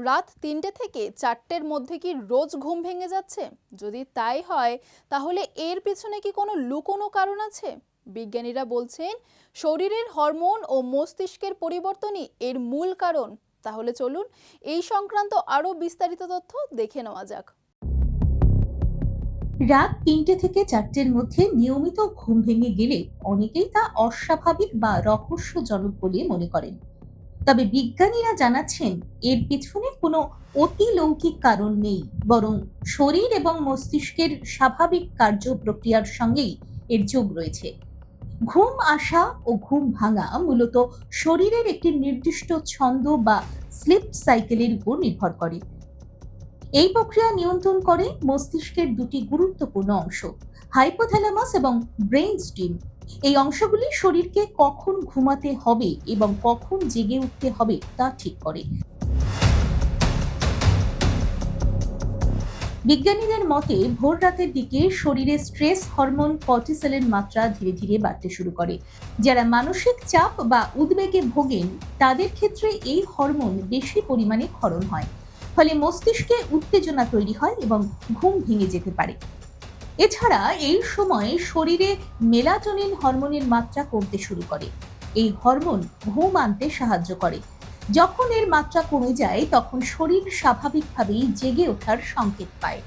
রাত ৩টে থেকে ৪টের মধ্যে কি রোজ ঘুম ভেঙে যাচ্ছে? যদি তাই হয় তাহলে এর পিছনে কি কোনো লুকোনো কারণ আছে? বিজ্ঞানীরা বলছেন শরীরের হরমোন ও মস্তিষ্কের পরিবর্তনই এর মূল কারণ। তাহলে চলুন এই সংক্রান্ত আরো বিস্তারিত তথ্য দেখে নেওয়া যাক। রাত ৩টে থেকে ৪টের মধ্যে নিয়মিত ঘুম ভেঙে গেলে অনেকেই তা অস্বাভাবিক বা রহস্যজনক বলে মনে করেন। তবে বিজ্ঞানীরা জানাচ্ছেন এর পিছনে কোনো অতিলৌকিক কারণ নেই, বরং শরীর এবং মস্তিষ্কের স্বাভাবিক কার্য প্রক্রিয়ার সঙ্গেই এর যোগ রয়েছে। ঘুম আসা ও ঘুম ভাঙা মূলত শরীরের একটি নির্দিষ্ট ছন্দ বা স্লিপ সাইকেলের উপর নির্ভর করে। এই প্রক্রিয়া নিয়ন্ত্রণ করে মস্তিষ্কের দুটি গুরুত্বপূর্ণ অংশ, হাইপোথ্যালামাস এবং ব্রেইন স্টিম। এই অংশগুলি শরীরকে কখন ঘুমাতে হবে এবং কখন জেগে উঠতে হবে তা ঠিক করে। বিজ্ঞানীদের মতে ভোর রাতের দিকে শরীরে স্ট্রেস হরমোন কর্টিসলের মাত্রা ধীরে ধীরে বাড়তে শুরু করে। যারা মানসিক চাপ বা উদ্বেগে ভোগেন তাদের ক্ষেত্রে এই হরমোন বেশি পরিমাণে ক্ষরণ হয়, ফলে মস্তিষ্কে উত্তেজনা তৈরি হয় এবং ঘুম ভেঙে যেতে পারে। এছাড়া এই সময়ে শরীরে মেলাটোনিন হরমোনের মাত্রা কমতে শুরু করে। এই হরমোন ঘুম আনতে সাহায্য করে। যখন এর মাত্রা কমে যায় তখন শরীর স্বাভাবিকভাবেই জেগে ওঠার সংকেত পায়।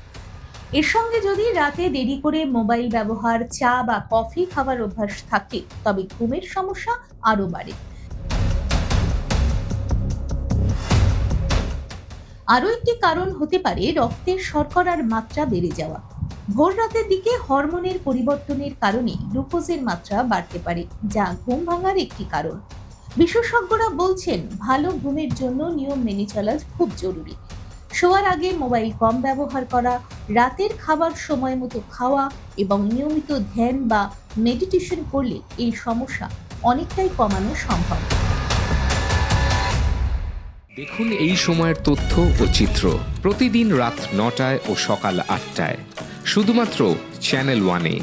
এর সঙ্গে যদি রাতে দেরি করে মোবাইল ব্যবহার, চা বা কফি খাওয়ার অভ্যাস থাকে তবে ঘুমের সমস্যা আরো বাড়ে। আরও একটি কারণ হতে পারে রক্তের শর্করার মাত্রা বেড়ে যাওয়া। ভোর রাতের দিকে হরমোনের পরিবর্তনের কারণে গ্লুকোজের মাত্রা বাড়তে পারে, যা ঘুম ভাঙার একটি কারণ। বিশেষজ্ঞরা বলছেন ভালো ঘুমের জন্য নিয়ম মেনে চলা খুব জরুরি। শোয়ার আগে মোবাইল কম ব্যবহার করা, রাতের খাবার সময় মতো খাওয়া এবং নিয়মিত ধ্যান বা মেডিটেশন করলে এই সমস্যা অনেকটাই কমানো সম্ভব। দেখুন এই সময়ের তথ্য ও চিত্র প্রতিদিন রাত ৯টায় ও সকাল ৮টায় শুধুমাত্র চ্যানেল ওয়ানে।